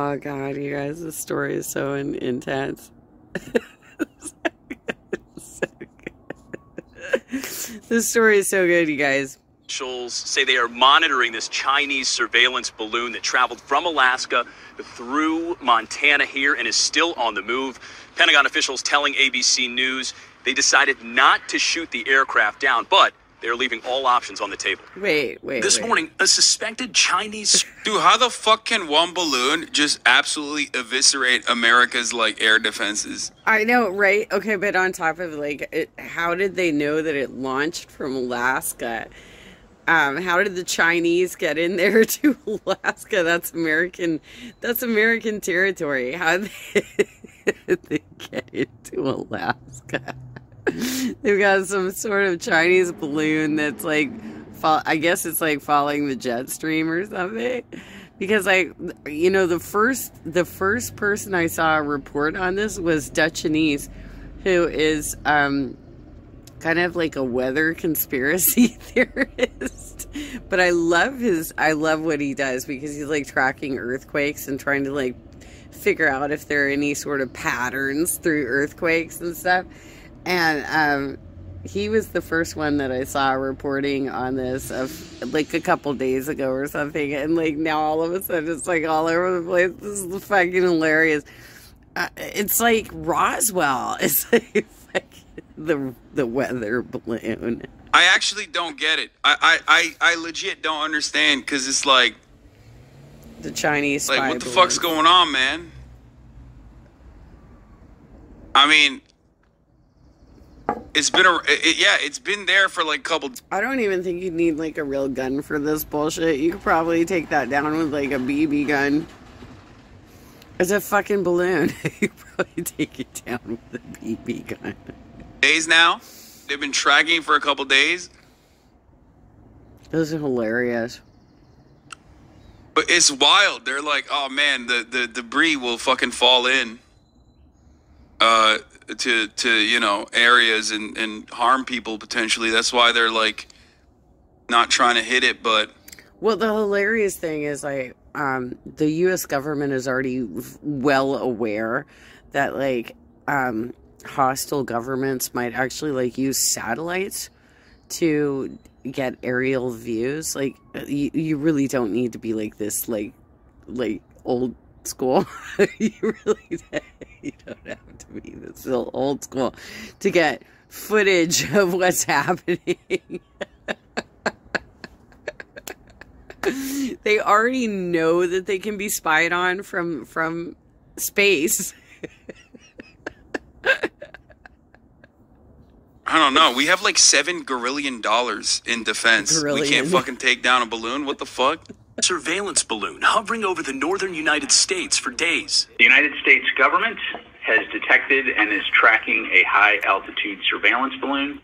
Oh God, you guys, this story is so intense. This story is so good, you guys. Officials say they are monitoring this Chinese surveillance balloon that traveled from Alaska through Montana here and is still on the move. Pentagon officials telling ABC News they decided not to shoot the aircraft down, but they're leaving all options on the table. Wait. This morning, a suspected Chinese... Dude, how the fuck can one balloon just absolutely eviscerate America's, like, air defenses? I know, right? Okay, but on top of, like, how did they know that it launched from Alaska? How did the Chinese get in there to Alaska? That's American territory. How did they get into Alaska? They've got some sort of Chinese balloon that's like, I guess it's like following the jet stream or something. Because the first person I saw a report on this was Dutchanese, who is kind of like a weather conspiracy theorist. But I love what he does, because he's like tracking earthquakes and trying to like figure out if there are any sort of patterns through earthquakes and stuff. And he was the first one that I saw reporting on this of like a couple days ago or something. And like now all of a sudden it's like all over the place. This is fucking hilarious. It's like Roswell. It's like the weather balloon. I actually don't get it. I legit don't understand, because it's like the Chinese spy like, what the balloon. fuck's going on, man? I mean, it's been it's been there for like a couple. I don't even think you need like a real gun for this bullshit. You could probably take that down with like a BB gun. It's a fucking balloon. You probably take it down with a BB gun. Days now. They've been tracking for a couple days. Those are hilarious. But it's wild. They're like, oh man, the debris will fucking fall in to areas and harm people potentially. That's why they're like not trying to hit it. But well, the hilarious thing is the U.S. government is already well aware that like hostile governments might actually like use satellites to get aerial views. Like you really don't need to be like this like old school. you don't have to be this old school to get footage of what's happening. They already know that they can be spied on from space. I don't know. We have like $7 billion in defense. We can't fucking take down a balloon. What the fuck? Surveillance balloon hovering over the northern United States for days. The United States government has detected and is tracking a high-altitude surveillance balloon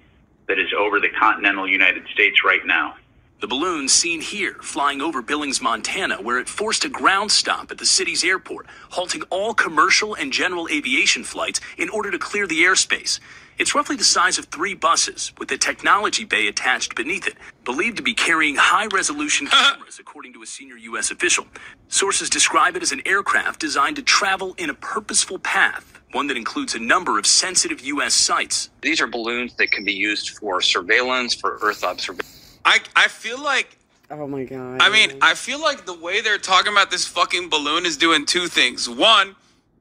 that is over the continental United States right now. The balloon seen here, flying over Billings, Montana, where it forced a ground stop at the city's airport, halting all commercial and general aviation flights in order to clear the airspace. It's roughly the size of 3 buses, with a technology bay attached beneath it, believed to be carrying high-resolution cameras, according to a senior U.S. official. Sources describe it as an aircraft designed to travel in a purposeful path, one that includes a number of sensitive U.S. sites. These are balloons that can be used for surveillance, for Earth observation. I feel like, Oh my god. I mean, I feel like the way they're talking about this fucking balloon is doing 2 things. One,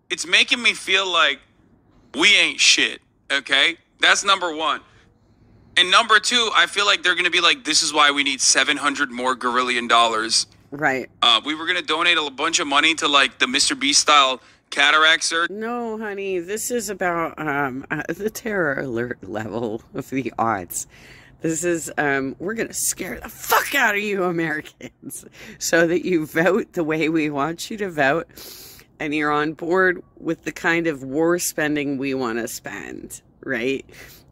it's making me feel like we ain't shit, okay? That's number 1. And number 2, I feel like they're going to be like, this is why we need $700 more gorillion dollars. Right. We were going to donate a bunch of money to like the Mr. Beast style cataract surgery. No, honey, this is about the terror alert level of the odds. This is, we're going to scare the fuck out of you Americans so that you vote the way we want you to vote and you're on board with the kind of war spending we want to spend, right?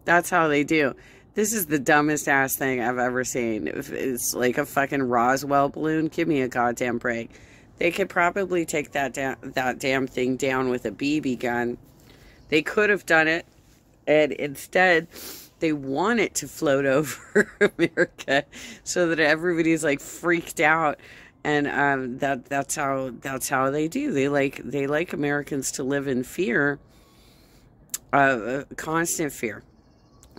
That's how they do. This is the dumbest ass thing I've ever seen. If it's like a fucking Roswell balloon, give me a goddamn break. They could probably take that damn thing down with a BB gun. They could have done it, and instead they want it to float over America so that everybody's like freaked out And that's how they do. They like Americans to live in fear, constant fear.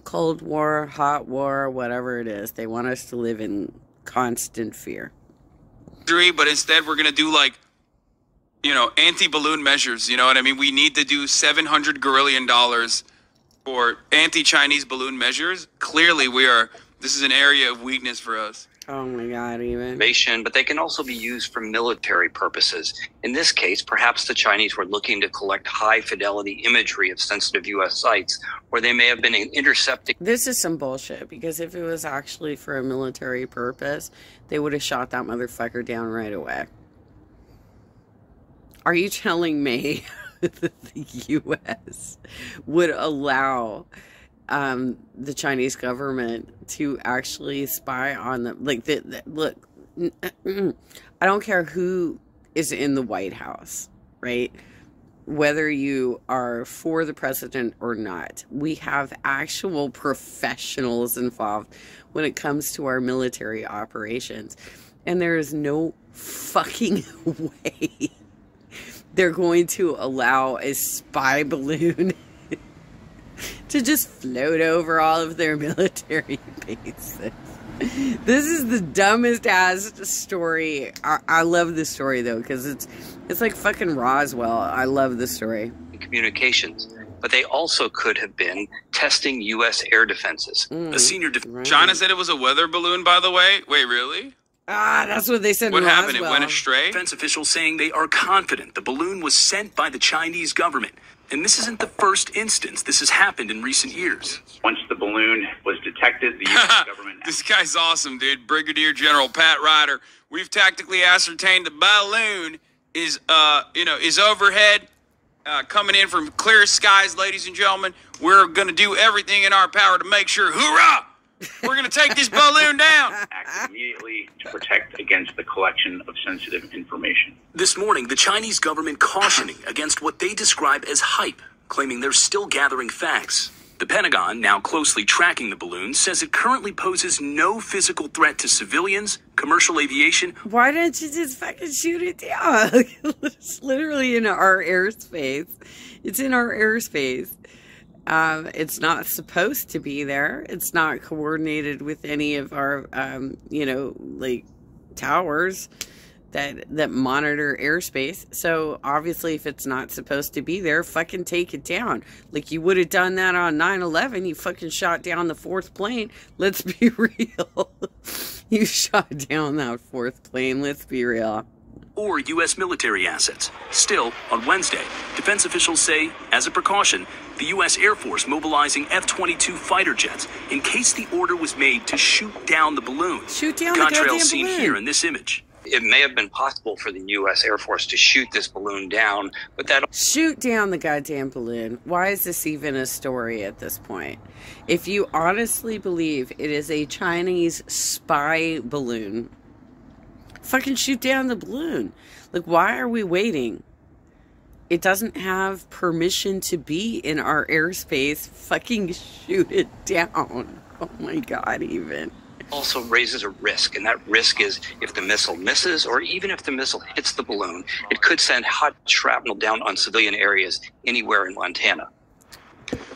Cold War, hot war, whatever it is. They want us to live in constant fear. But instead we're going to do like, you know, anti-balloon measures. You know what I mean? We need to do $700 billion for anti-Chinese balloon measures. Clearly this is an area of weakness for us. Oh my God, even. But they can also be used for military purposes. In this case, perhaps the Chinese were looking to collect high-fidelity imagery of sensitive U.S. sites, where they may have been intercepting. This is some bullshit, because if it was actually for a military purpose, they would have shot that motherfucker down right away. Are you telling me that the U.S. would allow the Chinese government to actually spy on them? Like, look, I don't care who is in the White House, right? Whether you are for the president or not, we have actual professionals involved when it comes to our military operations. And there is no fucking way they're going to allow a spy balloon to just float over all of their military bases. This is the dumbest ass story. I love this story though, because it's like fucking Roswell. I love this story. Communications, but they also could have been testing U.S. air defenses. A senior right. China said it was a weather balloon, by the way. Wait, really? That's what they said. What in happened? Roswell. It went astray? Defense officials saying they are confident the balloon was sent by the Chinese government. And this isn't the first instance this has happened in recent years. Once the balloon was detected, the U.S. government... This guy's awesome, dude. Brigadier General Pat Ryder. We've tactically ascertained the balloon is overhead, coming in from clear skies, ladies and gentlemen. We're going to do everything in our power to make sure, hoorah, we're going to take this balloon down. Act immediately to protect against the collection of sensitive information. This morning, the Chinese government cautioning against what they describe as hype, claiming they're still gathering facts. The Pentagon, now closely tracking the balloon, says it currently poses no physical threat to civilians, commercial aviation. Why don't you just fucking shoot it down? It's literally in our airspace. It's in our airspace. It's not supposed to be there. It's not coordinated with any of our, like towers that monitor airspace. So obviously if it's not supposed to be there, fucking take it down. Like you would have done that on 9/11. You fucking shot down the fourth plane. Let's be real. You shot down that fourth plane. Let's be real. Or U.S. military assets. Still, on Wednesday, defense officials say, as a precaution, the U.S. Air Force mobilizing F-22 fighter jets in case the order was made to shoot down the balloon. Shoot down the goddamn balloon. Seen here in this image. It may have been possible for the U.S. Air Force to shoot this balloon down, but that... Shoot down the goddamn balloon. Why is this even a story at this point? If you honestly believe it is a Chinese spy balloon, fucking shoot down the balloon. Like, why are we waiting? It doesn't have permission to be in our airspace. Fucking shoot it down. Oh my God, even. Also raises a risk, and that risk is if the missile misses, or even if the missile hits the balloon, it could send hot shrapnel down on civilian areas anywhere in Montana.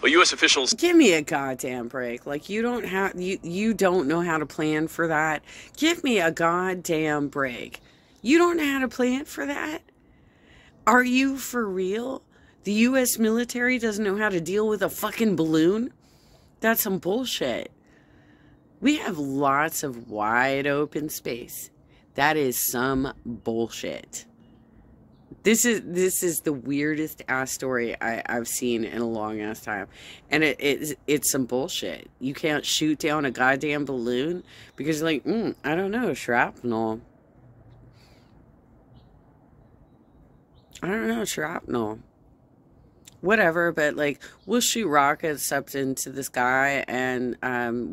Well, U.S. officials... Give me a goddamn break. Like, you don't know how to plan for that. Give me a goddamn break. You don't know how to plan for that? Are you for real? The U.S. military doesn't know how to deal with a fucking balloon? That's some bullshit. We have lots of wide open space. That is some bullshit. This is the weirdest ass story I've seen in a long ass time. And it's some bullshit. You can't shoot down a goddamn balloon because you're like, I don't know, shrapnel. I don't know, shrapnel. Whatever, but like, we'll shoot rockets up into the sky, and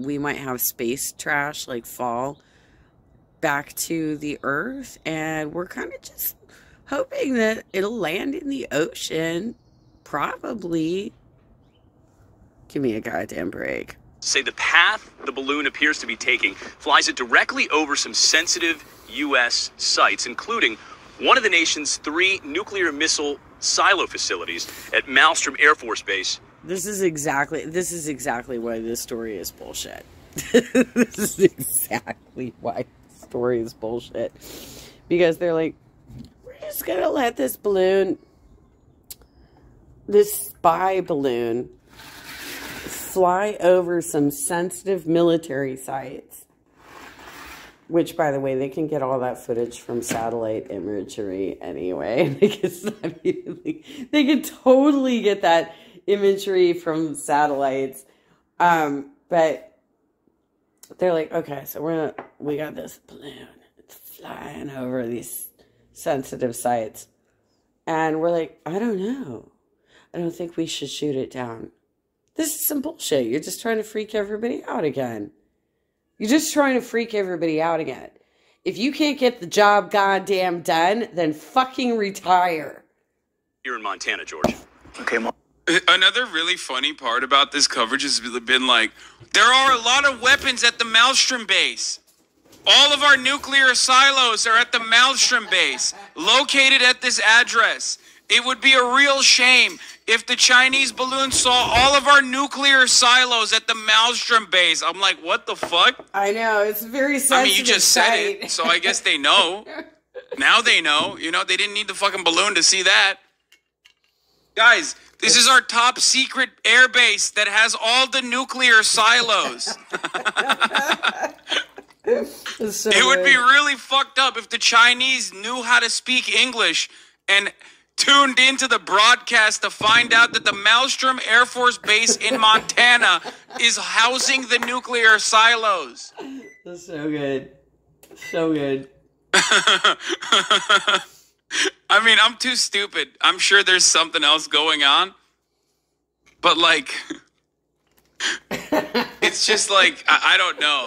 we might have space trash like fall back to the earth, and we're kind of just hoping that it'll land in the ocean. Probably. Give me a goddamn break. Say the path the balloon appears to be taking flies it directly over some sensitive U.S. sites, including one of the nation's 3 nuclear missile silo facilities at Malmstrom Air Force Base. This is exactly why this story is bullshit. This is exactly why the story is bullshit. Because they're like, we're just gonna let this spy balloon, fly over some sensitive military sites. Which, by the way, they can get all that footage from satellite imagery anyway. They can totally get that imagery from satellites. But they're like, okay, so we got this balloon. It's flying over these sensitive sites. And we're like, I don't know. I don't think we should shoot it down. This is some bullshit. You're just trying to freak everybody out again. You're just trying to freak everybody out again. If you can't get the job goddamn done, then fucking retire. Here in Montana, George. Okay, Another really funny part about this coverage has been like, there are a lot of weapons at the Malmstrom base. All of our nuclear silos are at the Malmstrom base, located at this address. It would be a real shame if the Chinese balloon saw all of our nuclear silos at the Malmstrom base. I'm like, what the fuck? I know, it's very sensitive. I mean, you just said it, so I guess they know. Now they know. You know, they didn't need the fucking balloon to see that. Guys, this is our top secret air base that has all the nuclear silos. So it would be really fucked up if the Chinese knew how to speak English and tuned into the broadcast to find out that the Malmstrom Air Force Base in Montana is housing the nuclear silos. That's so good. So good. I mean, I'm too stupid. I'm sure there's something else going on. But, like, it's just like, I don't know.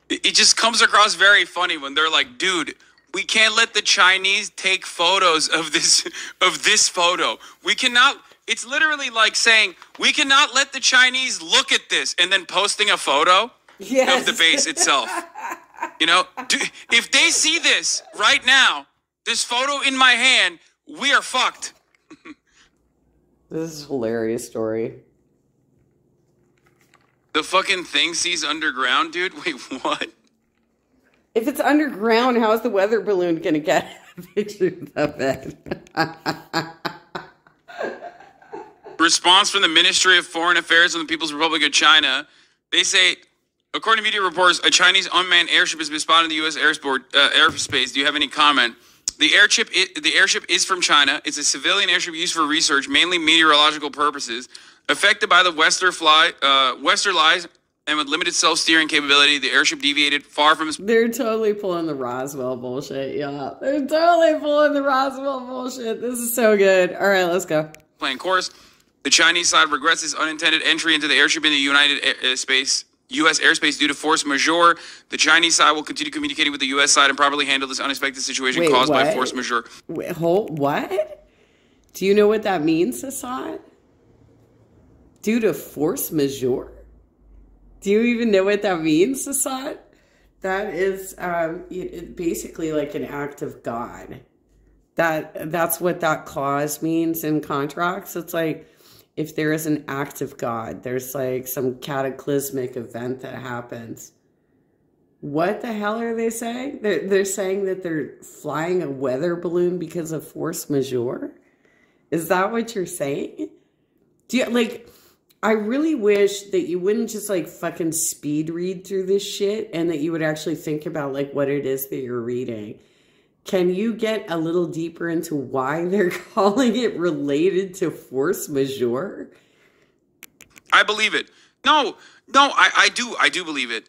It just comes across very funny when they're like, dude, we can't let the Chinese take photos of this photo. We cannot, it's literally like saying, we cannot let the Chinese look at this and then posting a photo of the base itself. You know, if they see this right now, this photo in my hand, we are fucked. This is a hilarious story. The fucking thing sees underground, dude? Wait, what? If it's underground, how is the weather balloon going to get pictures of it? Response from the Ministry of Foreign Affairs of the People's Republic of China. They say, according to media reports, a Chinese unmanned airship has been spotted in the U.S. airspace. Do you have any comment? The airship is from China. It's a civilian airship used for research, mainly meteorological purposes. Affected by the westerlies and with limited self-steering capability, the airship deviated far from its... They're totally pulling the Roswell bullshit, y'all. They're totally pulling the Roswell bullshit. This is so good. All right, let's go. Planned course. The Chinese side regrets its unintended entry into the airship in the U.S. airspace due to force majeure. The Chinese side will continue communicating with the U.S. side and properly handle this unexpected situation caused by force majeure. Wait, what? Do you know what that means, Assad? Due to force majeure? Do you even know what that means, Assad? That is basically like an act of God. That's what that clause means in contracts. It's like if there is an act of God, there's like some cataclysmic event that happens. What the hell are they saying? They're saying that they're flying a weather balloon because of force majeure? Is that what you're saying? Do you like... I really wish that you wouldn't just like fucking speed read through this shit and that you would actually think about like what it is that you're reading. Can you get a little deeper into why they're calling it related to force majeure? I believe it. No, I do believe it.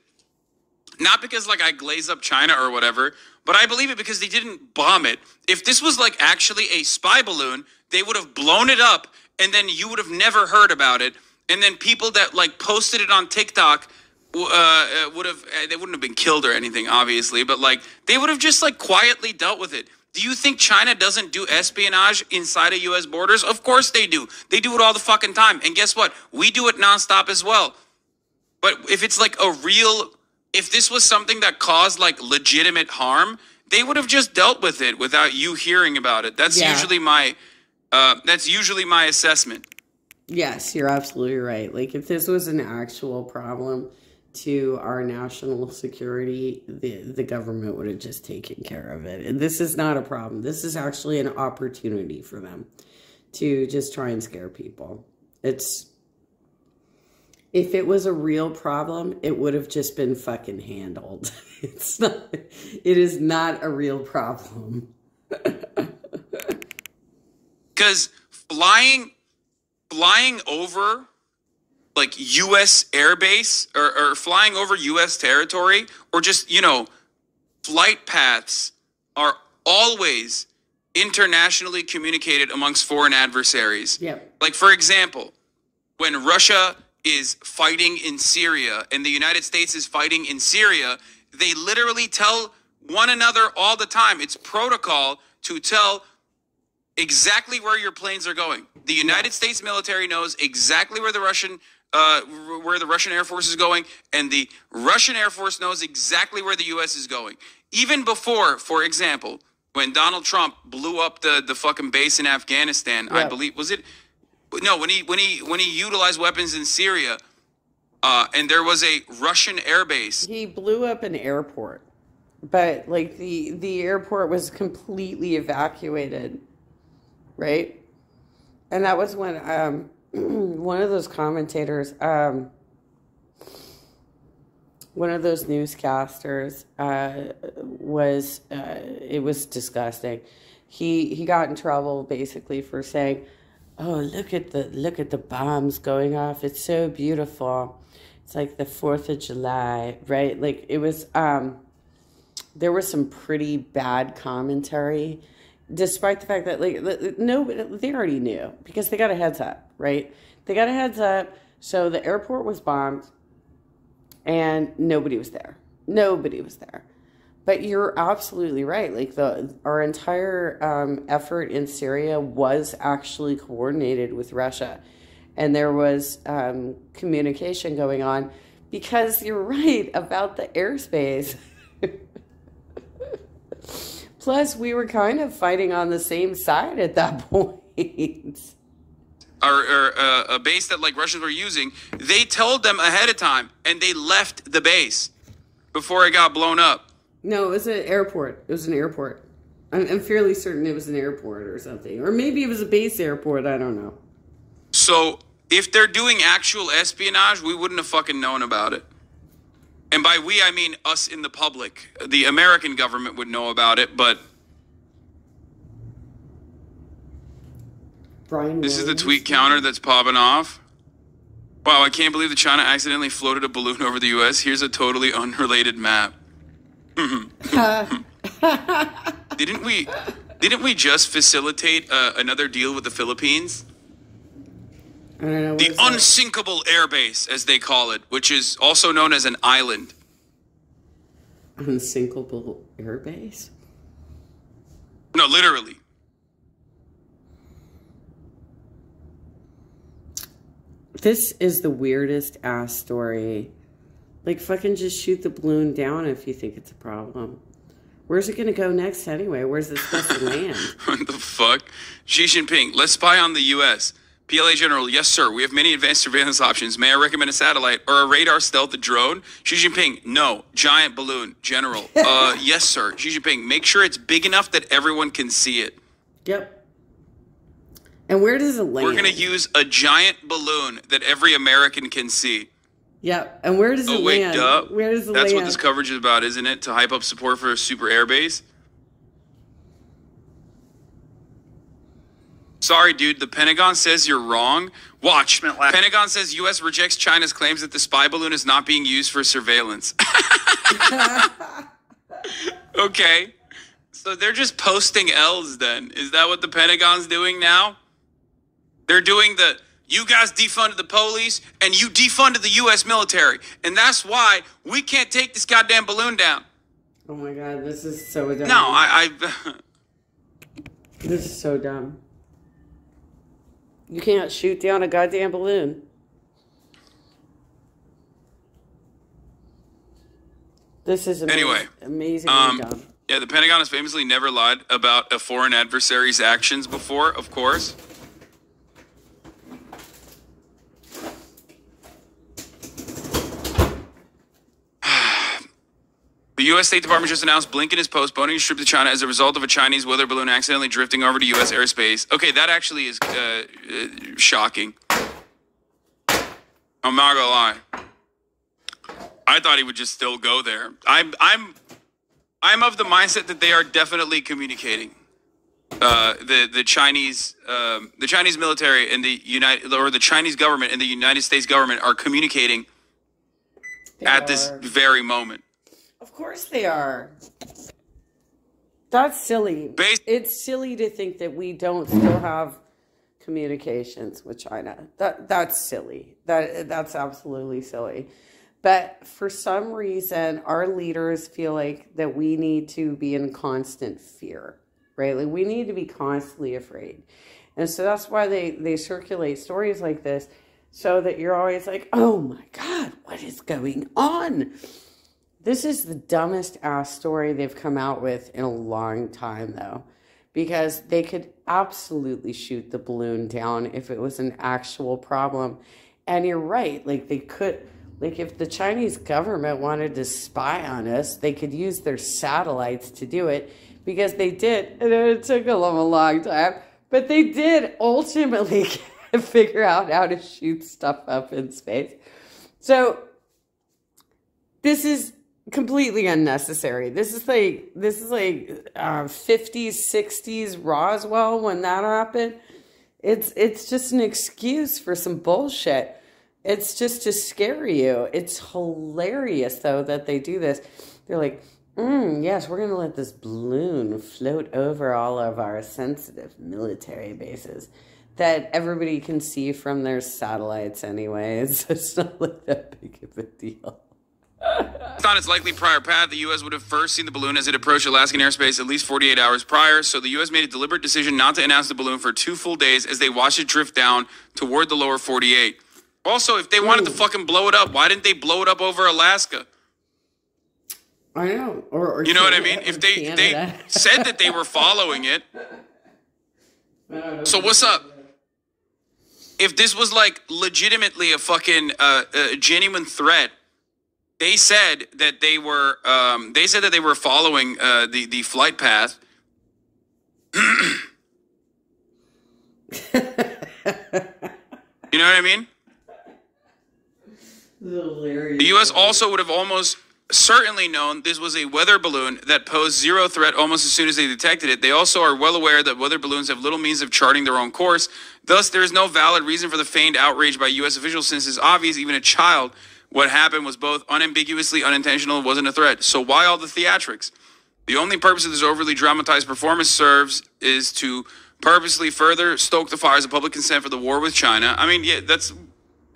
Not because like I glaze up China or whatever, but I believe it because they didn't bomb it. If this was like actually a spy balloon, they would have blown it up and then you would have never heard about it. And then people that like posted it on TikTok they wouldn't have been killed or anything, obviously, but like they would have just like quietly dealt with it. Do you think China doesn't do espionage inside of U.S. borders? Of course they do. They do it all the fucking time. And guess what? We do it nonstop as well. But if it's like a real if this was something that caused like legitimate harm, they would have just dealt with it without you hearing about it. That's usually my assessment. Yes, you're absolutely right. Like, if this was an actual problem to our national security, the government would have just taken care of it. And this is not a problem. This is actually an opportunity for them to just try and scare people. If it was a real problem, it would have just been fucking handled. It is not a real problem. Because flying over like U.S. airbase or flying over U.S. territory, or just, flight paths are always internationally communicated amongst foreign adversaries. Yep. Like, for example, when Russia is fighting in Syria and the United States is fighting in Syria, they literally tell one another all the time. It's protocol to tell exactly where your planes are going. The United States military knows exactly where the Russian Air Force is going, and the Russian Air Force knows exactly where the U.S. is going. Even before, for example, when Donald Trump blew up the fucking base in Afghanistan, I believe, was it? No, when he utilized weapons in Syria, and there was a Russian air base. He blew up an airport, but like the airport was completely evacuated, right? And that was when one of those commentators, one of those newscasters, it was disgusting. He got in trouble basically for saying, "Oh, look at the bombs going off. It's so beautiful. It's like the 4th of July," right? Like, it was, there was some pretty bad commentary, despite the fact that, like, no, they already knew because they got a heads up, right? They got a heads up. So the airport was bombed and nobody was there. Nobody was there. But you're absolutely right. Like, our entire effort in Syria was actually coordinated with Russia. And there was communication going on, because you're right about the airspace. Plus, we were kind of fighting on the same side at that point. Or a base that like Russians were using, they told them ahead of time, and they left the base before it got blown up. No, it was an airport. It was an airport. I'm fairly certain it was an airport or something. Or maybe it was a base airport. I don't know. So if they're doing actual espionage, we wouldn't have fucking known about it. And by we, I mean us in the public. The American government would know about it, but Brian this Williams. is the tweet counter that's popping off. Wow, I can't believe that China accidentally floated a balloon over the U.S. Here's a totally unrelated map. Didn't we just facilitate another deal with the Philippines? I don't know. The unsinkable airbase, as they call it, which is also known as an island. Unsinkable airbase? No, literally. This is the weirdest ass story. Like, fucking just shoot the balloon down if you think it's a problem. Where's it gonna go next anyway? Where's it supposed to land? What the fuck? Xi Jinping, let's spy on the U.S. PLA General, yes, sir. We have many advanced surveillance options. May I recommend a satellite or a radar stealth drone? Xi Jinping, no. Giant balloon, General. Yes, sir. Xi Jinping, make sure it's big enough that everyone can see it. Yep. And where does it land? We're going to use a giant balloon that every American can see. Yep. And where does it land? Duh. Where does it That's land? what this coverage is about, isn't it? To hype up support for a super airbase? Sorry, dude. The Pentagon says you're wrong. Watch. Pentagon says U.S. rejects China's claims that the spy balloon is not being used for surveillance. Okay. So they're just posting L's then. Is that what the Pentagon's doing now? They're doing the, you guys defunded the police and you defunded the U.S. military. And that's why we can't take this goddamn balloon down. Oh my God, this is so dumb. No, This is so dumb. You can't shoot down a goddamn balloon. This is Anyway, amazingly dumb. Yeah, the Pentagon has famously never lied about a foreign adversary's actions before, of course. The U.S. State Department just announced Blinken is postponing his trip to China as a result of a Chinese weather balloon accidentally drifting over to U.S. airspace. Okay, that actually is shocking. I'm not gonna lie. I thought he would just still go there. I'm of the mindset that they are definitely communicating. The Chinese military and the Chinese government and the United States government are communicating this very moment. Of course they are. That's silly. It's silly to think that we don't still have communications with China. That's silly. That's absolutely silly. But for some reason, our leaders feel like that we need to be in constant fear, right? Like we need to be constantly afraid. And so that's why they circulate stories like this, so that you're always like, oh my God, what is going on? This is the dumbest ass story they've come out with in a long time, though, because they could absolutely shoot the balloon down if it was an actual problem. And you're right, like they could, like if the Chinese government wanted to spy on us, they could use their satellites to do it, because they did, and it took them a long time, but they did ultimately figure out how to shoot stuff up in space. So this is completely unnecessary. This is like 50s, 60s Roswell when that happened. It's just an excuse for some bullshit. It's just to scare you. It's hilarious though that they do this. They're like, yes, we're gonna let this balloon float over all of our sensitive military bases that everybody can see from their satellites anyways. It's not like that big of a deal. On its likely prior path, the U.S. would have first seen the balloon as it approached Alaskan airspace at least 48 hours prior, so the U.S. made a deliberate decision not to announce the balloon for 2 full days as they watched it drift down toward the lower 48. Also, if they wanted to fucking blow it up, why didn't they blow it up over Alaska? I know. Or you know what I mean? If they said that they were following it. So what's up? If this was like legitimately a fucking genuine threat, they said that they were following the flight path. You know what I mean? The U.S. also would have almost certainly known this was a weather balloon that posed zero threat almost as soon as they detected it. They also are well aware that weather balloons have little means of charting their own course. Thus, there is no valid reason for the feigned outrage by U.S. officials, since it's obvious even a child what happened was both unambiguously unintentional and wasn't a threat. So why all the theatrics? The only purpose of this overly dramatized performance serves is to purposely further stoke the fires of public consent for the war with China. I mean, yeah,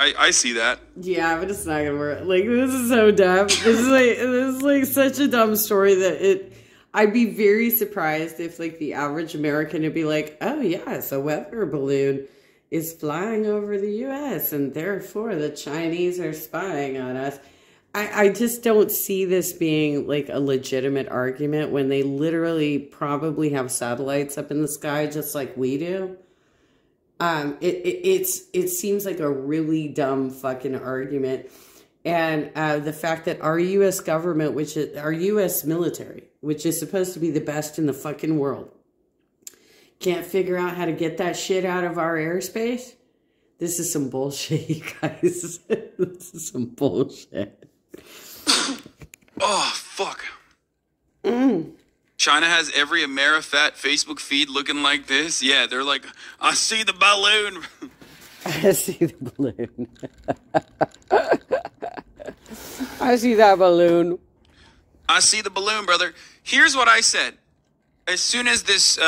I see that. Yeah, but it's not gonna work. Like, this is so dumb. This is like such a dumb story that I'd be very surprised if like the average American would be like, oh yeah, it's a weather balloon is flying over the U.S. and therefore the Chinese are spying on us. I just don't see this being like a legitimate argument when they literally probably have satellites up in the sky just like we do. It seems like a really dumb fucking argument. And the fact that our U.S. government, which is our U.S. military, which is supposed to be the best in the fucking world, can't figure out how to get that shit out of our airspace. This is some bullshit, you guys. This is some bullshit. Oh, fuck. China has every Amerifat Facebook feed looking like this. Yeah, they're like, I see the balloon. I see the balloon. I see that balloon. I see the balloon, brother. Here's what I said. As soon as this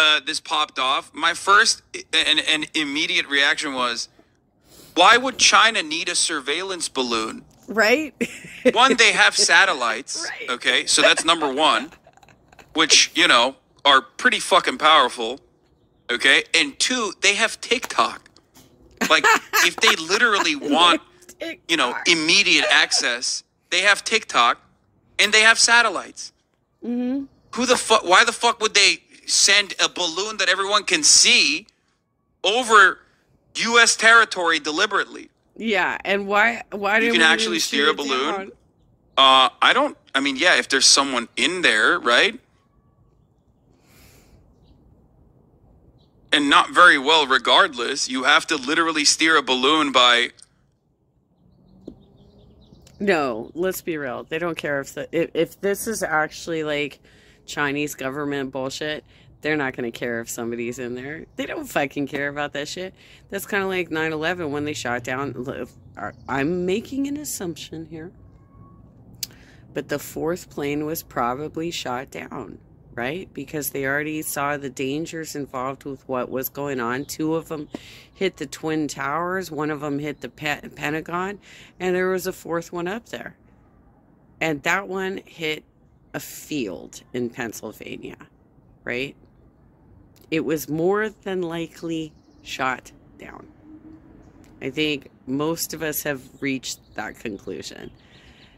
popped off, my first and immediate reaction was, why would China need a surveillance balloon? Right? One, they have satellites. Right. Okay, so that's number one, which, you know, are pretty fucking powerful. Okay, and two, they have TikTok. Like, if they literally want, you know, immediate access, they have TikTok. and they have satellites. Mm-hmm. Why the fuck would they send a balloon that everyone can see over U.S. territory deliberately? Yeah, and why You didn't can we actually just steer shoot a it balloon? down? Yeah, if there's someone in there, right? And not very well regardless. You have to literally steer a balloon by... No, let's be real. They don't care if this is actually like Chinese government bullshit. They're not going to care if somebody's in there. They don't fucking care about that shit. That's kind of like 9/11 when they shot down. I'm making an assumption here, but the fourth plane was probably shot down, right? Because they already saw the dangers involved with what was going on. 2 of them hit the Twin Towers. 1 of them hit the Pentagon. And there was a 4th one up there. And that one hit a field in Pennsylvania, right? It was more than likely shot down. I think most of us have reached that conclusion.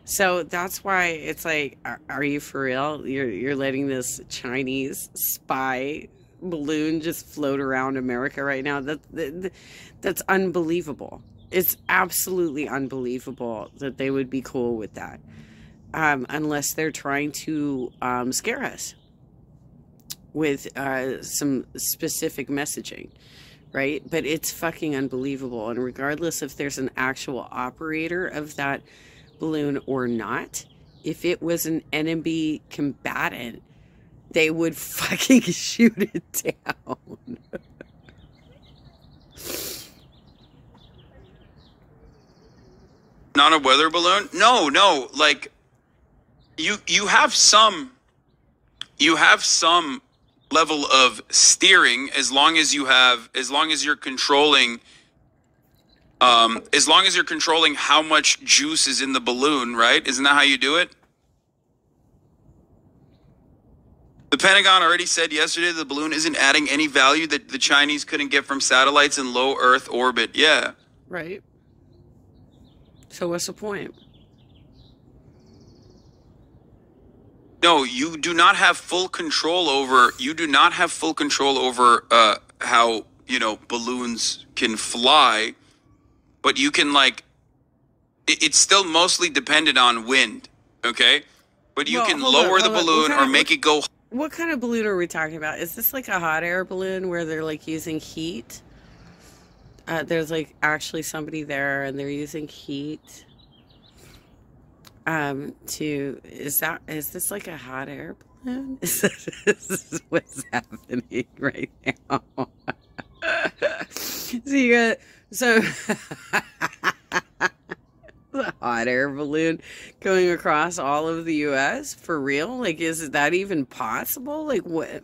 So that's why it's like, are you for real? You're letting this Chinese spy balloon just float around America right now? That's unbelievable. It's absolutely unbelievable that they would be cool with that. Unless they're trying to scare us with some specific messaging, right? But it's fucking unbelievable. And regardless if there's an actual operator of that balloon or not, if it was an enemy combatant, they would fucking shoot it down. Not a weather balloon? No, like you have some level of steering as long as you're controlling how much juice is in the balloon, right? Isn't that how you do it? The Pentagon already said yesterday the balloon isn't adding any value that the Chinese couldn't get from satellites in low Earth orbit. Yeah. Right. So what's the point? No, you do not have full control over how, balloons can fly, but you can it's still mostly dependent on wind, okay? But you can lower the balloon or make it go. What kind of balloon are we talking about? Is this like a hot air balloon where they're like using heat? There's like actually somebody there and they're using heat. Is this like a hot air balloon? Is this what's happening right now? So the hot air balloon going across all of the U.S. for real? Like, is that even possible? Like, what?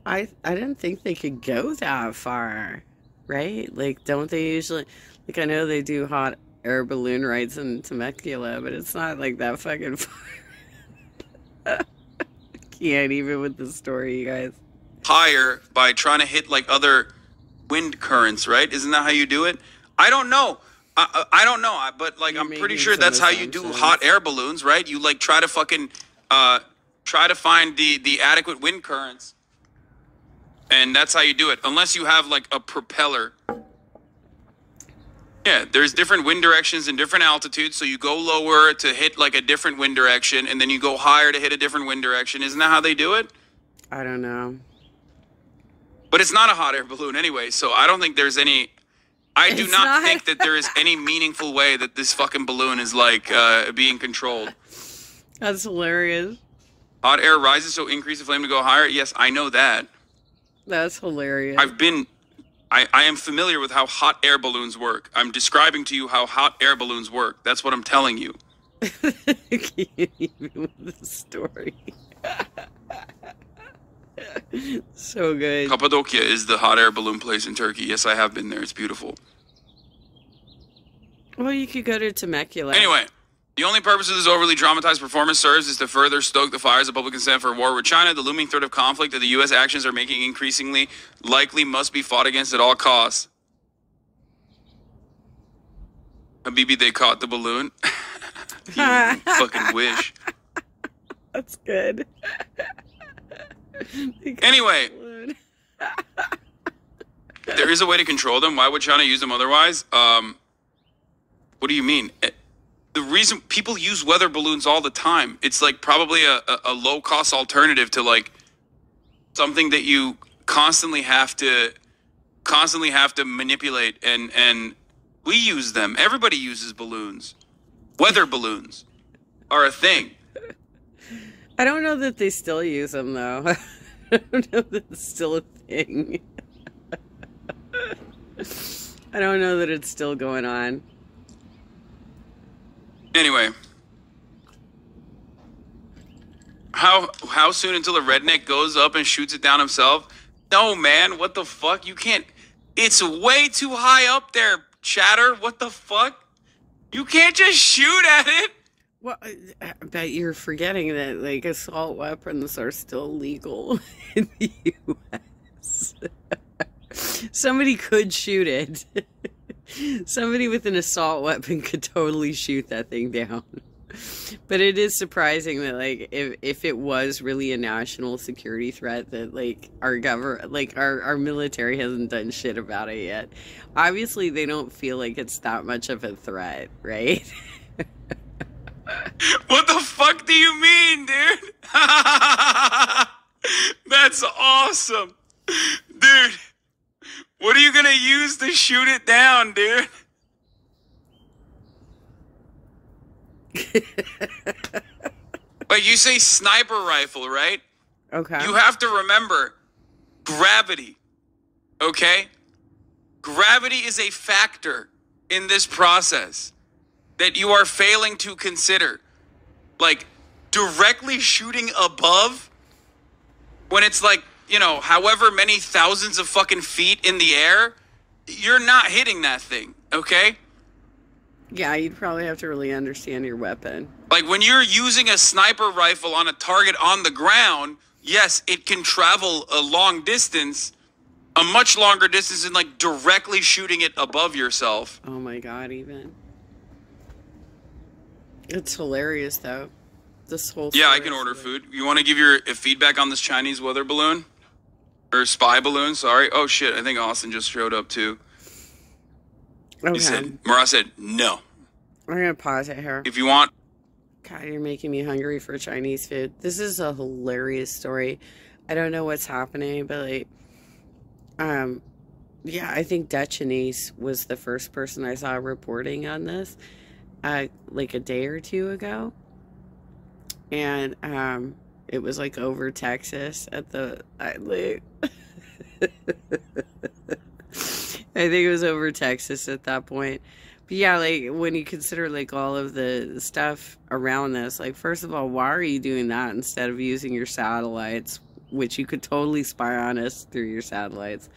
I didn't think they could go that far, right? Like, don't they usually? Like, I know they do hot air balloon rides in Temecula, but it's not like that fucking far. Can't even with the story, you guys. Higher by trying to hit other wind currents, right? Isn't that how you do it? I don't know. I don't know, but I'm pretty sure that's how you do hot air balloons, right? You try to fucking try to find the adequate wind currents, and that's how you do it. Unless you have a propeller. Yeah, there's different wind directions and different altitudes, so you go lower to hit a different wind direction, and then you go higher to hit a different wind direction. Isn't that how they do it? I don't know. But it's not a hot air balloon anyway, so I don't think there's any... I do not think that there is any meaningful way that this fucking balloon is being controlled. That's hilarious. Hot air rises, so increase the flame to go higher. Yes, I know that. That's hilarious. I am familiar with how hot air balloons work. I'm describing to you how hot air balloons work. That's what I'm telling you. I can't even with the story. So good. Cappadocia is the hot air balloon place in Turkey. Yes, I have been there. It's beautiful. Well, you could go to Temecula. Anyway, the only purpose of this overly dramatized performance serves is to further stoke the fires of public consent for war with China. The looming threat of conflict that the U.S. actions are making increasingly likely must be fought against at all costs. Habibi, they caught the balloon. You fucking wish. That's good. Anyway, there is a way to control them. Why would China use them otherwise? What do you mean? The reason people use weather balloons all the time, it's like probably a low cost alternative to like something that you constantly have to manipulate, and we use them. Everybody uses balloons. Weather balloons are a thing. I don't know that they still use them though. I don't know that it's still a thing. I don't know that it's still going on. Anyway, how soon until a redneck goes up and shoots it down himself? No, man, what the fuck? You can't. It's way too high up there, Chatter. What the fuck? You can't just shoot at it. Well, but you're forgetting that like assault weapons are still legal in the U.S. Somebody could shoot it. Somebody with an assault weapon could totally shoot that thing down. But it is surprising that like if it was really a national security threat that like our government, like our military hasn't done shit about it yet. Obviously they don't feel like it's that much of a threat, right? What the fuck do you mean, dude? That's awesome. Dude, what are you gonna use to shoot it down, dude? Like you say sniper rifle, right? Okay. You have to remember gravity, okay? Gravity is a factor in this process that you are failing to consider. Like, directly shooting above, when it's like, you know, however many thousands of fucking feet in the air, you're not hitting that thing, okay? Yeah, you'd probably have to really understand your weapon. Like, when you're using a sniper rifle on a target on the ground, yes, it can travel a long distance, a much longer distance than, like, directly shooting it above yourself. Oh my god, even. It's hilarious, though. This whole Yeah, I story can is order hilarious. food. You want to give your feedback on this Chinese weather balloon? Or spy balloon, sorry. Oh, shit, I think Austin just showed up, too. Okay. He said, Mara said, no. I'm going to pause it here. If you want, God, you're making me hungry for Chinese food. This is a hilarious story. I don't know what's happening, but like, yeah, I think Dutchinese was the first person I saw reporting on this, like a day or two ago. And, it was like over Texas at the, I think it was over Texas at that point. But yeah, like when you consider like all of the stuff around this, like first of all, why are you doing that instead of using your satellites, which you could totally spy on us through your satellites?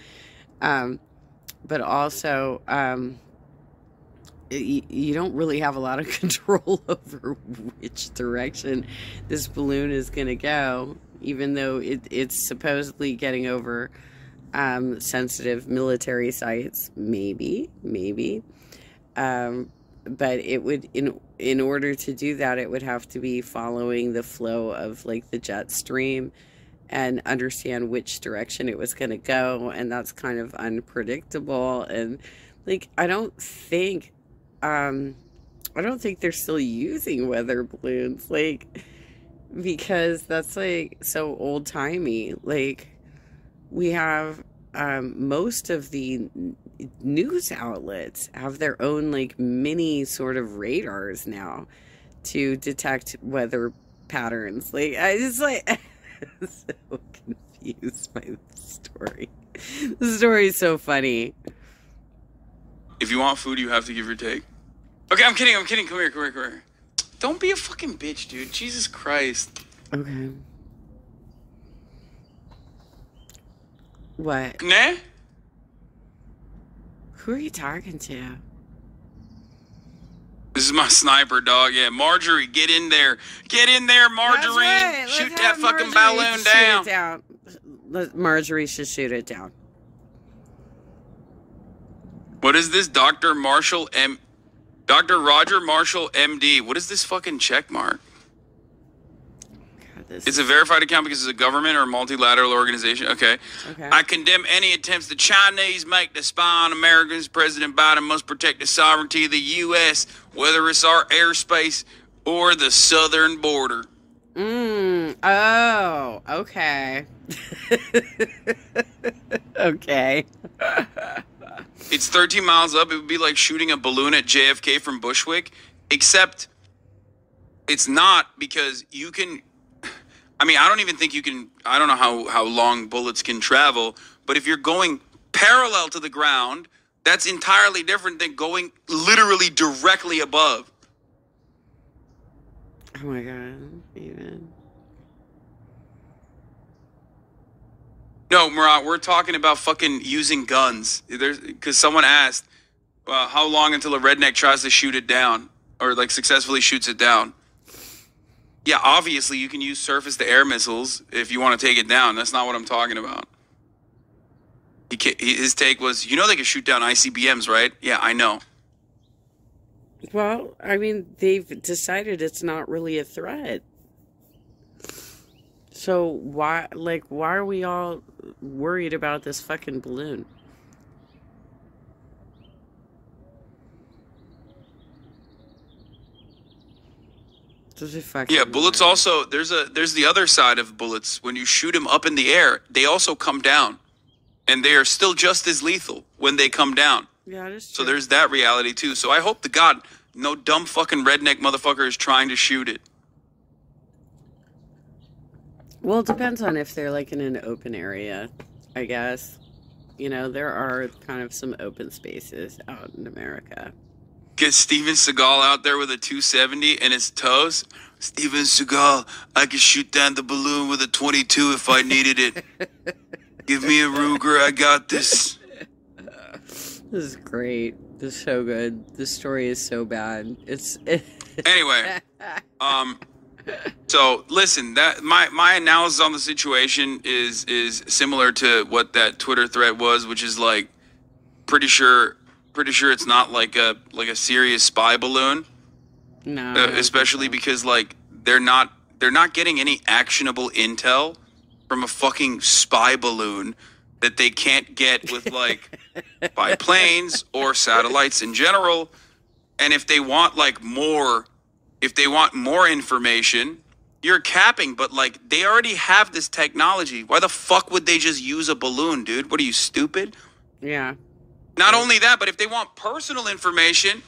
But also, you don't really have a lot of control over which direction this balloon is going to go, even though it's supposedly getting over sensitive military sites, maybe. But it would, in order to do that, it would have to be following the flow of like the jet stream and understand which direction it was going to go, and that's kind of unpredictable. And like I don't think they're still using weather balloons, like, because that's like so old timey. Like we have most of the news outlets have their own like mini sort of radars now to detect weather patterns. Like I just like I'm so confused by the story. The story is so funny. if you want food, you have to give your take. Okay, I'm kidding. Come here. Don't be a fucking bitch, dude. Jesus Christ. Okay. What? Nah? Who are you talking to? This is my sniper, dog. Yeah, Marjorie, get in there. Get in there, Marjorie. That's right. Shoot Let's that have fucking Marjorie balloon shoot down. it down. Marjorie should shoot it down. What is this? Dr. Marshall M. Dr. Roger Marshall, MD. What is this fucking check mark? God, It's a verified account because it's a government or multilateral organization. Okay. I condemn any attempts the Chinese make to spy on Americans. President Biden must protect the sovereignty of the U.S., whether it's our airspace or the southern border. Oh, okay. Okay. It's 13 miles up. It would be like shooting a balloon at JFK from Bushwick, except it's not, because you can... I mean, I don't even think you can... I don't know how long bullets can travel, but if you're going parallel to the ground, that's entirely different than going literally directly above. Oh my God. Even. No, Murat, we're talking about fucking using guns. Because someone asked, how long until a redneck tries to shoot it down, or like successfully shoots it down? Yeah, obviously you can use surface-to-air missiles if you want to take it down. That's not what I'm talking about. His take was, you know they can shoot down ICBMs, right? Yeah, I know. Well, I mean, they've decided it's not really a threat. So why are we all worried about this fucking balloon? Yeah, bullets also, there's the other side of bullets. When you shoot them up in the air, they also come down. And they are still just as lethal when they come down. Yeah, that's true. So there's that reality too. So I hope to God no dumb fucking redneck motherfucker is trying to shoot it. Well, it depends on if they're like in an open area, I guess. You know, there are kind of some open spaces out in America. Get Steven Seagal out there with a 270 and his toes. Steven Seagal, I could shoot down the balloon with a 22 if I needed it. Give me a Ruger, I got this. This is great. This is so good. This story is so bad. Anyway, so listen, that my analysis on the situation is similar to what that Twitter thread was, which is like pretty sure it's not like a serious spy balloon. No. Especially because like they're not getting any actionable intel from a fucking spy balloon that they can't get with like by planes or satellites in general. And if they want more information, you're capping, but like they already have this technology. Why the fuck would they just use a balloon, dude? What are you, stupid? Yeah. Not only that, but if they want personal information,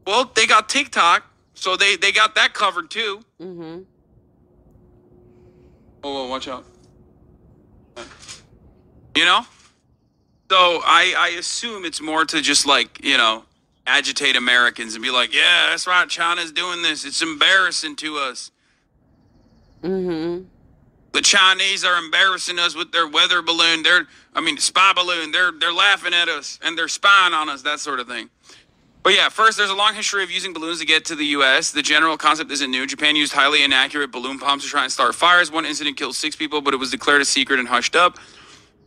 well, they got TikTok, so they got that covered too. Mm-hmm. Oh, watch out. You know? So I assume it's more to just like, you know, agitate Americans and be like, yeah, that's right, China's doing this. It's embarrassing to us. Mm-hmm. The Chinese are embarrassing us with their weather balloon. Spy balloon. They're laughing at us and they're spying on us, that sort of thing. But yeah, first, there's a long history of using balloons to get to the U.S. The general concept isn't new. Japan used highly inaccurate balloon pumps to try and start fires. One incident killed 6 people, but it was declared a secret and hushed up.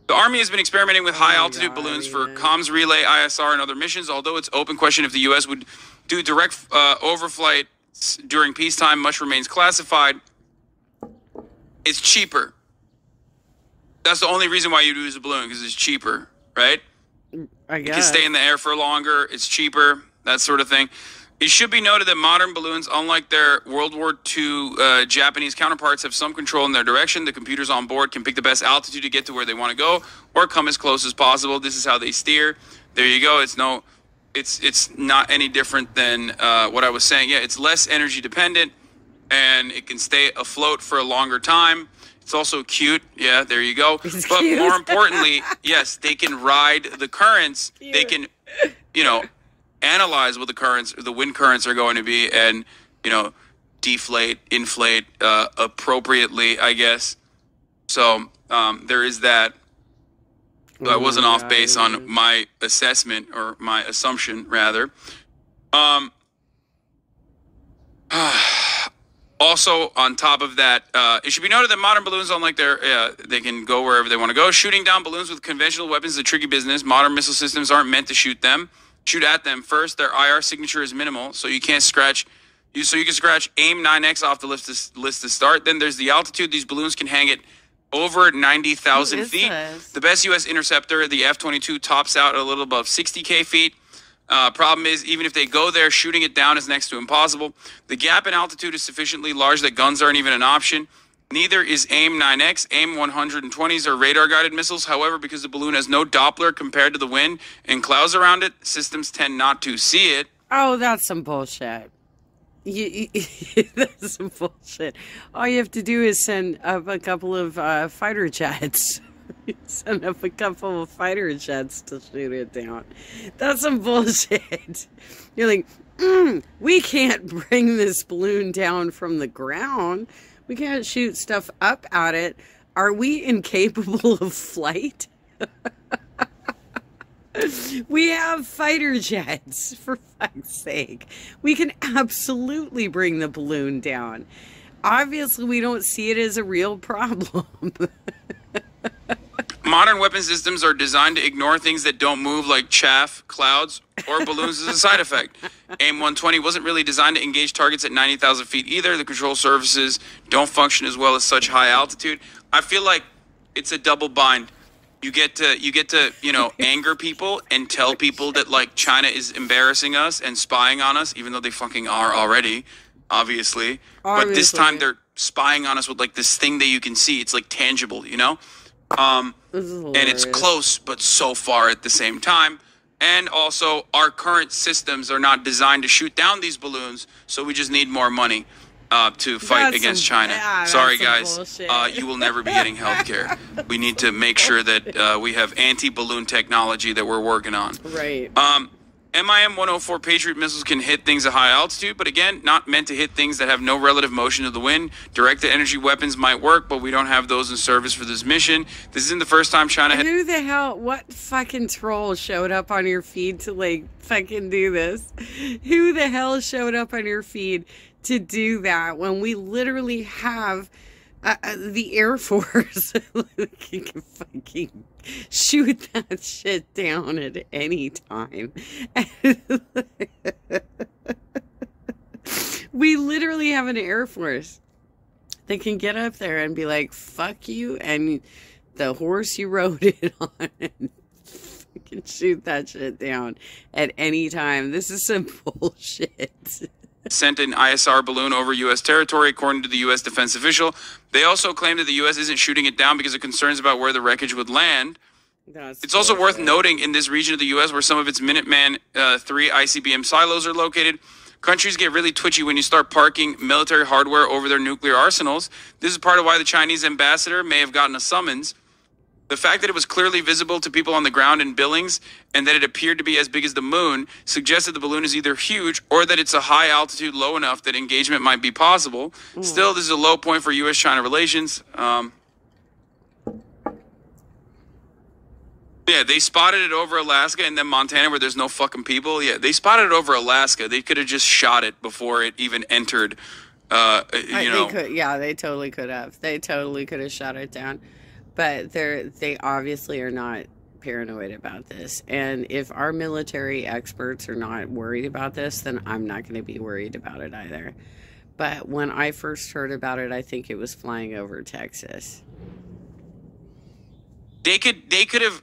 The Army has been experimenting with high-altitude balloons for comms relay, ISR, and other missions. Although it's open question if the U.S. would do direct overflights during peacetime, much remains classified. It's cheaper. That's the only reason why you use a balloon, because it's cheaper, right? I guess. You can stay in the air for longer. It's cheaper, that sort of thing. It should be noted that modern balloons, unlike their World War II Japanese counterparts, have some control in their direction. The computers on board can pick the best altitude to get to where they want to go or come as close as possible. This is how they steer. There you go. It's not any different than what I was saying. Yeah, it's less energy dependent, and it can stay afloat for a longer time. It's also cute. Yeah, there you go. It's but cute. More importantly, yes, they can ride the currents. Cute. They can, analyze what the wind currents are going to be and, deflate, inflate appropriately, I guess. So there is that. So I wasn't off base on my assessment, or my assumption, rather. Also, on top of that, it should be noted that modern balloons, unlike they can go wherever they want to go. Shooting down balloons with conventional weapons is a tricky business. Modern missile systems aren't meant to shoot them. shoot at them. First, their IR signature is minimal, so you can't scratch. So you can scratch AIM 9X off the list to start. Then there's the altitude. These balloons can hang at over 90,000 feet. This? The best U.S. interceptor, the F-22, tops out a little above 60K feet. Problem is, even if they go there, shooting it down is next to impossible. The gap in altitude is sufficiently large that guns aren't even an option. Neither is AIM 9X. AIM 120s are radar-guided missiles. However, because the balloon has no Doppler compared to the wind and clouds around it, systems tend not to see it. Oh, that's some bullshit. That's some bullshit. All you have to do is send up a couple of fighter jets. Send up a couple of fighter jets to shoot it down. That's some bullshit. You're like, we can't bring this balloon down from the ground. We can't shoot stuff up at it. Are we incapable of flight? We have fighter jets, for fuck's sake. We can absolutely bring the balloon down. Obviously, we don't see it as a real problem. Modern weapon systems are designed to ignore things that don't move, like chaff, clouds, or balloons as a side effect. AIM 120 wasn't really designed to engage targets at 90,000 feet either. The control surfaces don't function as well as such high altitude. I feel like it's a double bind. You get to, you know, anger people and tell people that, like, China is embarrassing us and spying on us, even though they fucking are already, obviously. But this time they're spying on us with, like, this thing that you can see. It's, like, tangible, you know? And it's close, but so far at the same time. And also, our current systems are not designed to shoot down these balloons, so we just need more money to fight against China. Yeah, sorry, guys. You will never be getting health care. We need to make sure that we have anti-balloon technology that we're working on. Right. MIM-104 Patriot missiles can hit things at high altitude, but again, not meant to hit things that have no relative motion to the wind. Directed energy weapons might work, but we don't have those in service for this mission. This isn't the first time China had... Who the hell, what fucking troll showed up on your feed to, like, fucking do this? Who the hell showed up on your feed to do that when we literally have the Air Force can fucking shoot that shit down at any time? We literally have an Air Force that can get up there and be like, fuck you and the horse you rode it on, and fucking shoot that shit down at any time. This is some bullshit. Sent an ISR balloon over U.S. territory, according to the U.S. defense official. They also claim that the U.S. isn't shooting it down because of concerns about where the wreckage would land. It's also worth noting in this region of the U.S. where some of its Minuteman III ICBM silos are located, countries get really twitchy when you start parking military hardware over their nuclear arsenals. This is part of why the Chinese ambassador may have gotten a summons. The fact that it was clearly visible to people on the ground in Billings and that it appeared to be as big as the moon suggests that the balloon is either huge or that it's a high altitude low enough that engagement might be possible. Still, this is a low point for U.S.-China relations. Yeah, they spotted it over Alaska and then Montana where there's no fucking people. Yeah, they spotted it over Alaska. They could have just shot it before it even entered, you know. They totally could have. They totally could have shot it down. But they obviously are not paranoid about this. And if our military experts are not worried about this, then I'm not going to be worried about it either. But when I first heard about it, I think it was flying over Texas. They could have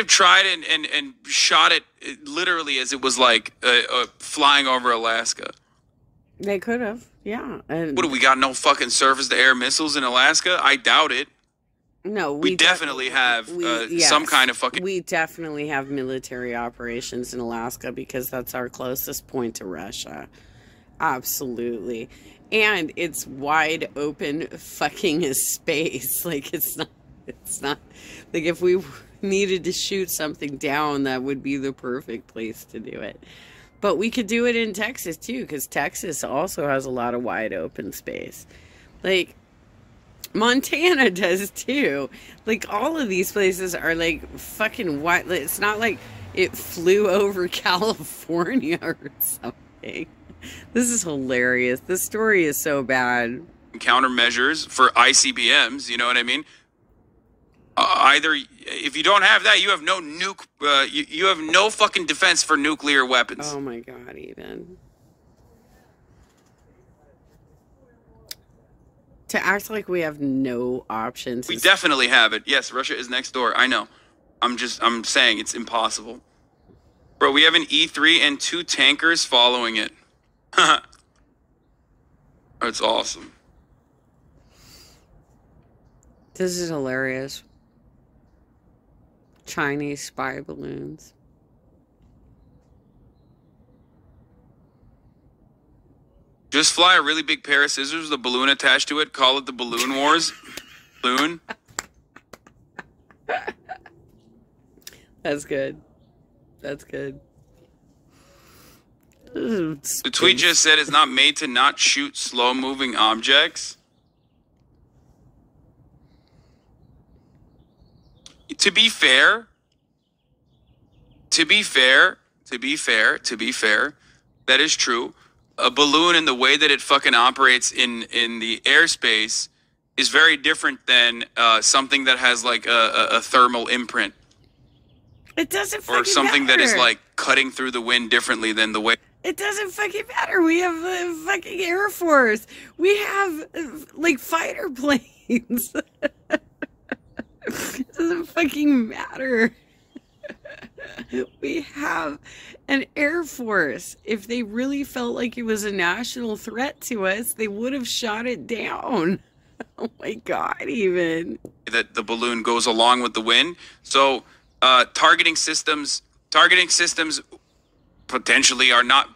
tried and shot it literally as it was like flying over Alaska. They could have, yeah. And what do we got? No fucking surface-to-air missiles in Alaska? I doubt it. No, we definitely have some kind of fucking... We definitely have military operations in Alaska because that's our closest point to Russia. Absolutely. And it's wide open fucking space. Like, it's not... Like, if we needed to shoot something down, that would be the perfect place to do it. But we could do it in Texas, too, because Texas also has a lot of wide open space. Like... Montana does too. Like, all of these places are like fucking white. It's not like it flew over California or something. This is hilarious. This story is so bad. Countermeasures for ICBMs, you know what I mean? either if you don't have that, you have no you have no fucking defense for nuclear weapons. Oh my god, even. To act like we have no options. We definitely have it. Yes, Russia is next door. I know. I'm saying it's impossible. Bro, we have an E3 and 2 tankers following it. That's awesome. This is hilarious. Chinese spy balloons. Just fly a really big pair of scissors with a balloon attached to it. Call it the Balloon Wars. Balloon. That's good. That's good. The tweet just said it's not made to not shoot slow-moving objects. To be fair, that is true. A balloon and the way that it fucking operates in the airspace is very different than something that has like a thermal imprint. It doesn't fucking or something matter. That is like cutting through the wind differently than the way. It doesn't fucking matter. We have a fucking Air Force. We have like fighter planes. It doesn't fucking matter. We have an Air Force. If they really felt like it was a national threat to us, they would have shot it down. Oh my God, even. That the balloon goes along with the wind. So targeting systems potentially are not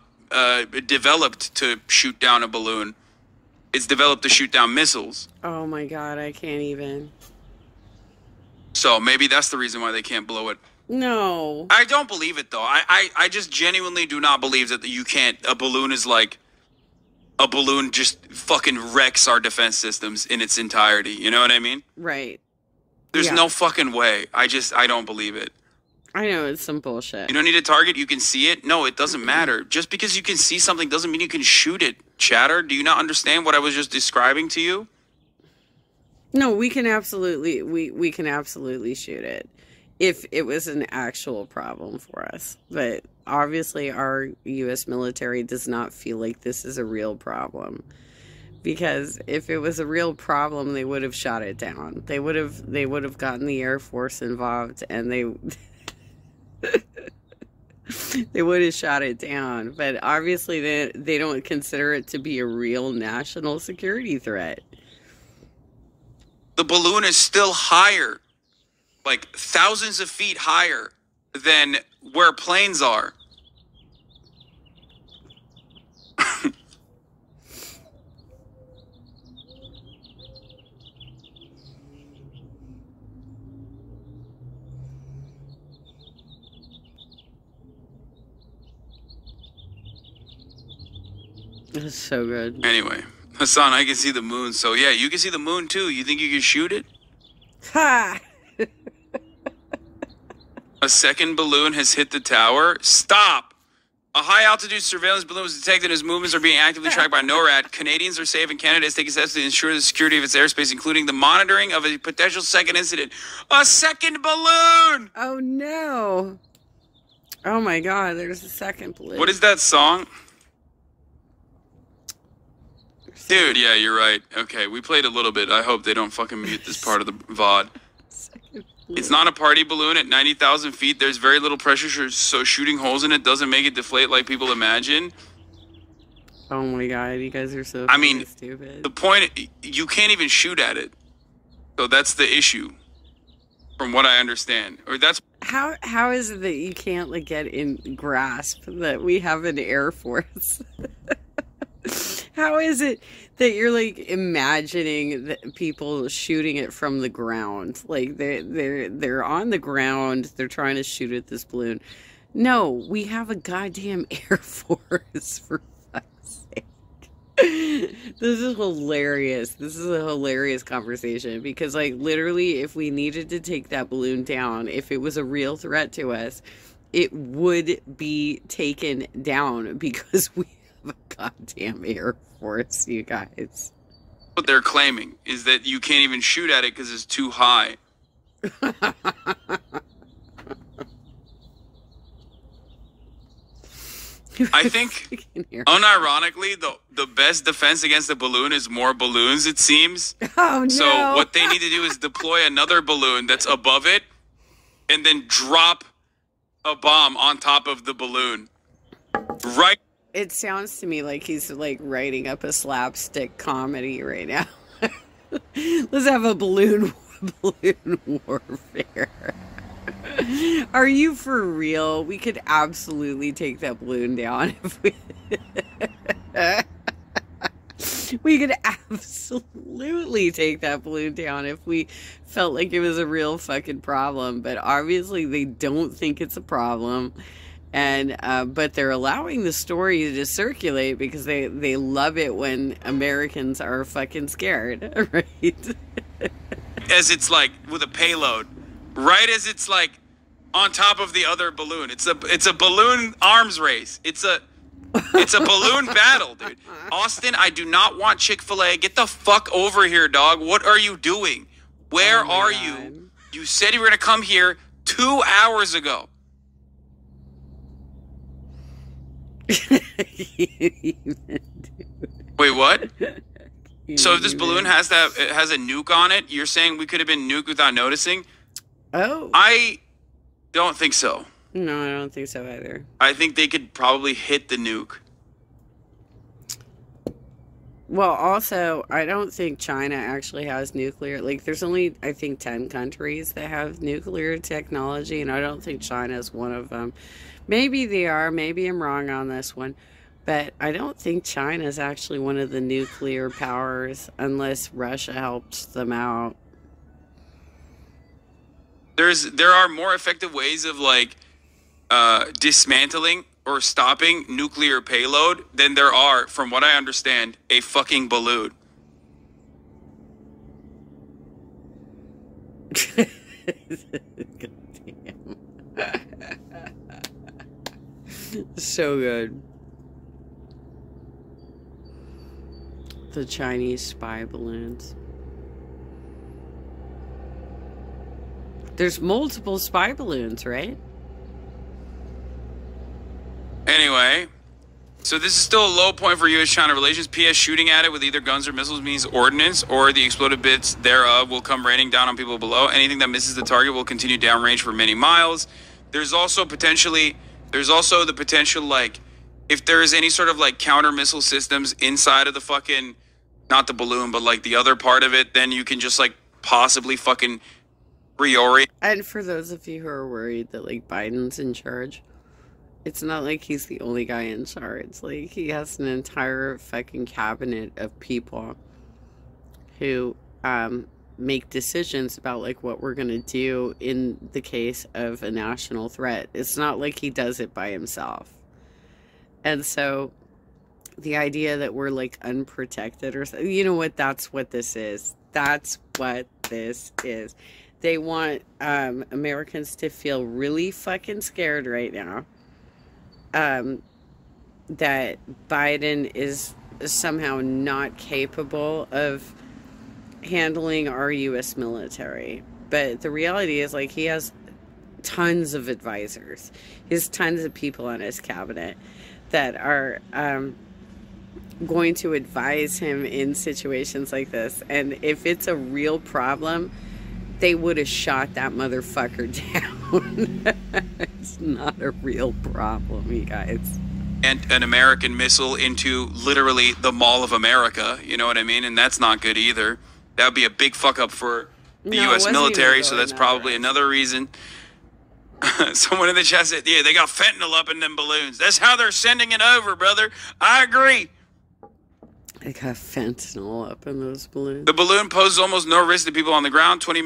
developed to shoot down a balloon. It's developed to shoot down missiles. Oh my God, I can't even. So maybe that's the reason why they can't blow it. No. I don't believe it, though. I just genuinely do not believe that you can't. A balloon is like... A balloon just fucking wrecks our defense systems in its entirety. You know what I mean? Right. There's no fucking way. I don't believe it. I know, it's some bullshit. You don't need a target. You can see it. No, it doesn't matter. Just because you can see something doesn't mean you can shoot it. Chatter, do you not understand what I was just describing to you? No, we can absolutely we can absolutely shoot it if it was an actual problem for us. But obviously our US military does not feel like this is a real problem. Because if it was a real problem, they would have shot it down. They would have gotten the Air Force involved and they they would have shot it down. But obviously they don't consider it to be a real national security threat. The balloon is still higher, like thousands of feet higher than where planes are. That's so good. Anyway, Hassan, I can see the moon. So yeah, you can see the moon too. You think you can shoot it? Ha! A second balloon has hit the tower. Stop! A high-altitude surveillance balloon was detected as movements are being actively tracked by NORAD. Canadians are safe and Canada is taking steps to ensure the security of its airspace, including the monitoring of a potential second incident. A second balloon! Oh no! Oh my God, there's a second balloon. What is that song? Dude, yeah, you're right. Okay, we played a little bit. I hope they don't fucking mute this part of the VOD. It's not a party balloon at 90,000 feet. There's very little pressure, so shooting holes in it doesn't make it deflate like people imagine. Oh my God, you guys are so stupid. The point, you can't even shoot at it. So that's the issue, from what I understand. Or that's... How is it that you can't like get in grasp that we have an Air Force? How is it that you're like imagining that people shooting it from the ground? Like they're on the ground, they're trying to shoot at this balloon. No, we have a goddamn Air Force, for fuck's sake. This is hilarious. This is a hilarious conversation because like literally if we needed to take that balloon down, if it was a real threat to us, it would be taken down because we have a goddamn Air Force, you guys. What they're claiming is that you can't even shoot at it because it's too high. I think, unironically, the best defense against a balloon is more balloons, it seems. Oh, no. So what they need to do is deploy another balloon that's above it and then drop a bomb on top of the balloon. Right. It sounds to me like he's like writing up a slapstick comedy right now. Let's have a balloon warfare. Are you for real? We could absolutely take that balloon down if we... We could absolutely take that balloon down if we felt like it was a real fucking problem. But obviously they don't think it's a problem. And but they're allowing the story to circulate because they love it when Americans are fucking scared, right? As it's like with a payload, right as it's like on top of the other balloon. It's a balloon arms race. It's a balloon battle, dude. Austin, I do not want Chick-fil-A. Get the fuck over here, dog. What are you doing? Where are you? You said you were gonna come here 2 hours ago. Wait, what? So if this balloon has it has a nuke on it, you're saying we could have been nuked without noticing? Oh. I don't think so. No, I don't think so either. I think they could probably hit the nuke. Well, also, I don't think China actually has nuclear. Like, there's only, I think, 10 countries that have nuclear technology, and I don't think China is one of them. Maybe they are. Maybe I'm wrong on this one. But I don't think China is actually one of the nuclear powers unless Russia helps them out. There are more effective ways of, like, dismantling or stopping nuclear payload than there are, from what I understand, a fucking balloon. So good. The Chinese spy balloons. There's multiple spy balloons, right? Anyway, so this is still a low point for U.S.-China relations. P.S. Shooting at it with either guns or missiles means ordnance or the exploded bits thereof will come raining down on people below. Anything that misses the target will continue downrange for many miles. There's also the potential, like, if there is any sort of, like, counter missile systems inside of the fucking, not the balloon, but, like, the other part of it, then you can just, like, possibly fucking reorient. And for those of you who are worried that, like, Biden's in charge, it's not like he's the only guy in charge. Like, he has an entire fucking cabinet of people who make decisions about, like, what we're gonna do in the case of a national threat. It's not like he does it by himself. And so the idea that we're, like, unprotected or something, you know what, that's what this is. That's what this is. They want Americans to feel really fucking scared right now. That Biden is somehow not capable of handling our U.S. military. But the reality is, like, he has tons of advisors. He has tons of people on his cabinet that are going to advise him in situations like this. And if it's a real problem, they would have shot that motherfucker down. It's not a real problem, you guys. And an American missile into literally the Mall of America, you know what I mean? And that's not good either. That would be a big fuck up for the U.S. military, so that's probably another reason. Someone in the chat said, yeah, they got fentanyl up in them balloons. That's how they're sending it over, brother. I agree. They got fentanyl up in those balloons. The balloon poses almost no risk to people on the ground. 20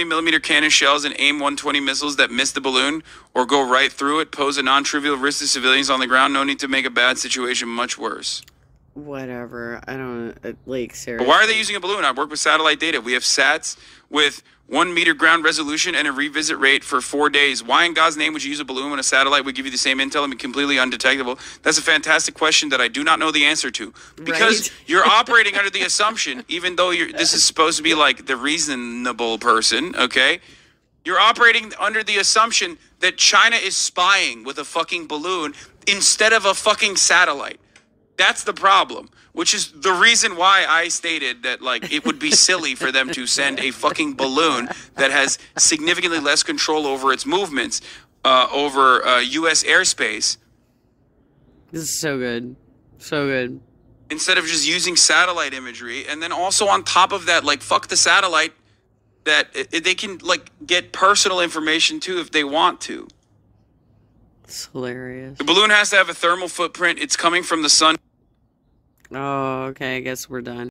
millimeter cannon shells and AIM-120 missiles that miss the balloon or go right through it pose a non-trivial risk to civilians on the ground. No need to make a bad situation much worse. Whatever. I don't, like, seriously. But why are they using a balloon? I work with satellite data. We have sats with 1 meter ground resolution and a revisit rate for 4 days. Why in God's name would you use a balloon when a satellite would give you the same intel and be completely undetectable? That's a fantastic question that I do not know the answer to. Because you're operating under the assumption, even though this is supposed to be like the reasonable person, okay? You're operating under the assumption that China is spying with a fucking balloon instead of a fucking satellite. That's the problem, which is the reason why I stated that, like, it would be silly for them to send a fucking balloon that has significantly less control over its movements over U.S. airspace. This is so good. So good. Instead of just using satellite imagery. And then also on top of that, like, fuck the satellite, that they can, like, get personal information too if they want to. It's hilarious. The balloon has to have a thermal footprint. It's coming from the sun. Oh, okay. I guess we're done.